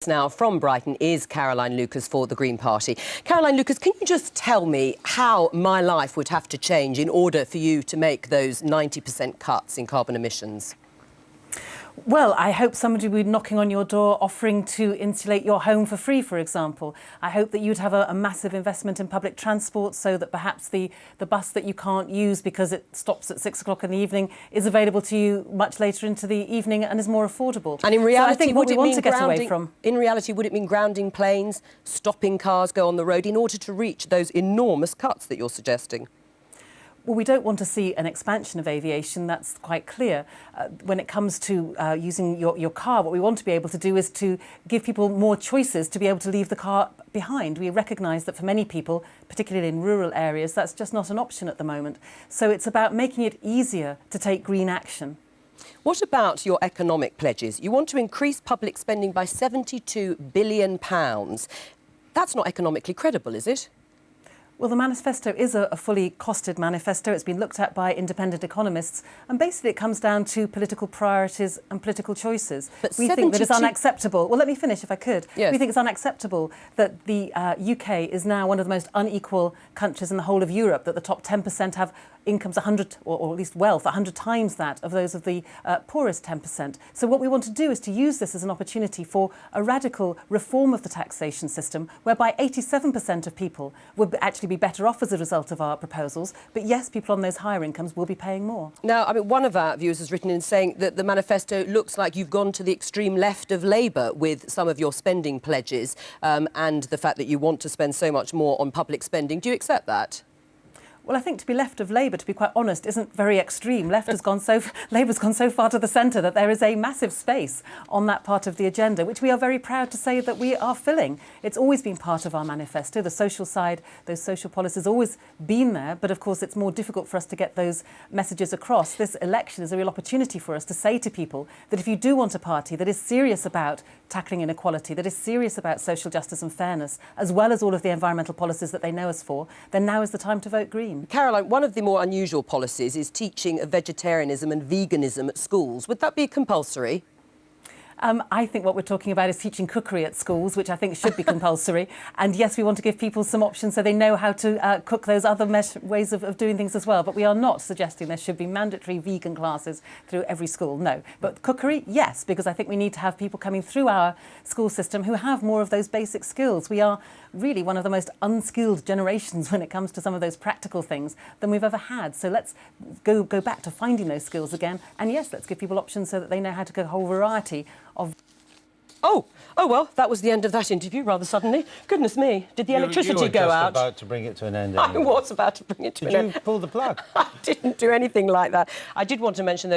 now from Brighton is Caroline Lucas for the Green Party. Caroline Lucas, can you just tell me how my life would have to change in order for you to make those 90% cuts in carbon emissions? Well, I hope somebody would be knocking on your door offering to insulate your home for free, for example. I hope that you'd have a massive investment in public transport so that perhaps the bus that you can't use because it stops at 6 o'clock in the evening is available to you much later into the evening and is more affordable. And in reality, so I think what we want to get away from... In reality, would it mean grounding planes, stopping cars go on the road in order to reach those enormous cuts that you're suggesting? Well, we don't want to see an expansion of aviation, that's quite clear. When it comes to using your car, what we want to be able to do is to give people more choices to be able to leave the car behind. We recognise that for many people, particularly in rural areas, that's just not an option at the moment. So it's about making it easier to take green action. What about your economic pledges? You want to increase public spending by £72 billion. That's not economically credible, is it? Well, the manifesto is a fully costed manifesto. It's been looked at by independent economists. And basically, it comes down to political priorities and political choices. But we think that it's unacceptable. Well, let me finish, if I could. Yes. We think it's unacceptable that the UK is now one of the most unequal countries in the whole of Europe, that the top 10% have incomes 100, or at least wealth, 100 times that of those of the poorest 10%. So what we want to do is to use this as an opportunity for a radical reform of the taxation system, whereby 87% of people would actually be better off as a result of our proposals. But yes, people on those higher incomes will be paying more. Now, I mean, one of our viewers has written in saying that the manifesto looks like you've gone to the extreme left of Labour with some of your spending pledges and the fact that you want to spend so much more on public spending. Do you accept that? Well, I think to be left of Labour, to be quite honest, isn't very extreme. Labour's gone so far to the centre that there is a massive space on that part of the agenda, which we are very proud to say that we are filling. It's always been part of our manifesto. The social side, those social policies, always been there. But of course, it's more difficult for us to get those messages across. This election is a real opportunity for us to say to people that if you do want a party that is serious about tackling inequality, that is serious about social justice and fairness, as well as all of the environmental policies that they know us for, then now is the time to vote Green. Caroline, one of the more unusual policies is teaching vegetarianism and veganism at schools. Would that be compulsory? I think what we're talking about is teaching cookery at schools, which I think should be compulsory. And yes, we want to give people some options so they know how to cook those other ways of doing things as well. But we are not suggesting there should be mandatory vegan classes through every school, no. But cookery, yes, because I think we need to have people coming through our school system who have more of those basic skills. We are really one of the most unskilled generations when it comes to some of those practical things than we've ever had. So let's go back to finding those skills again. And yes, let's give people options so that they know how to cook a whole variety of... Oh, well, that was the end of that interview rather suddenly. Goodness me, did the electricity you go out? You were just about to bring it to an end. I was about to bring it to an end. Did you pull the plug? I didn't do anything like that. I did want to mention, though,